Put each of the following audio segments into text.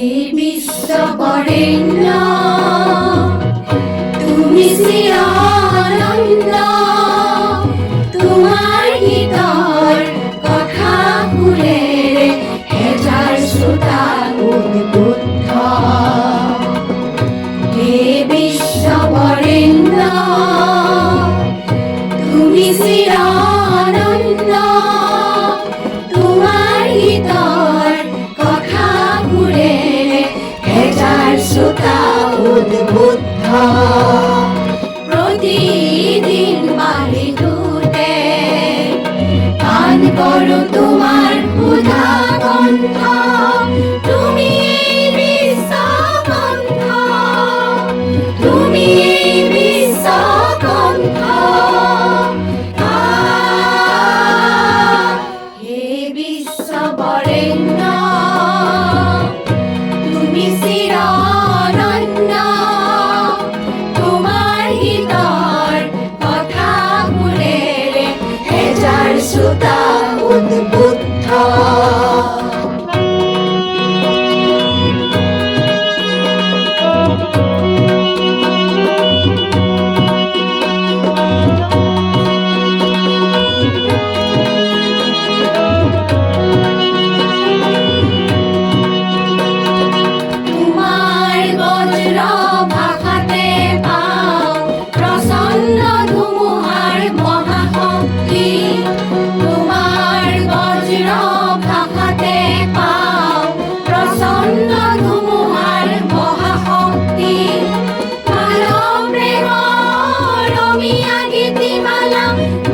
হে বিশ্ববরেণ্য তুমি শ্রী আনন্দ, তোমার গীতৰ কথা শুনে হেজাৰ শ্ৰোতা উদ্বুদ্ধ। হে বিশ্ববৰেণ্য তুমি শ্রী আনন্দ, তোমার গীতৰ কথা শুনে হেজাৰ শ্ৰোতা উদ্বুদ্ধ। প্রতিদিন বাহিৰতে গান কৰোঁ তোমাৰ সুধা কণ্ঠ, তুমি বিশ্বকণ্ঠ, তুমি বিশ্বকণ্ঠ। হে বিশ্ববৰেণ্য তুমি শ্ৰী আনন্দ, তোমার গীতৰ কথা শুনে হেজাৰ শ্ৰোতা উদ্বুদ্ধ। তোমার বজ্র ভাষাতে পাওঁ প্ৰচণ্ড ধুমুহাৰ মহাশক্তি, তোমাৰ বজ্ৰ ভাষাতে পাওঁ প্ৰচণ্ড ধুমুহাৰ মহাশক্তি। মানৱ প্ৰেমৰ অমিয়া গীতিমালা,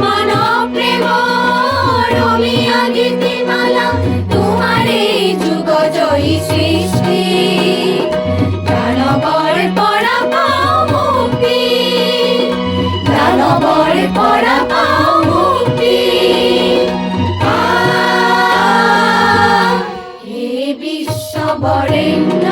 মানৱ প্ৰেমৰ অমিয়া গীতিমালা, তোমাৰেই যুগজয়ী সৃষ্টি। দানৱৰ পৰা পাওঁ মুক্তি, দানৱৰ পৰা পাওঁ মুক্তি। হে বিশ্ববৰেণ্য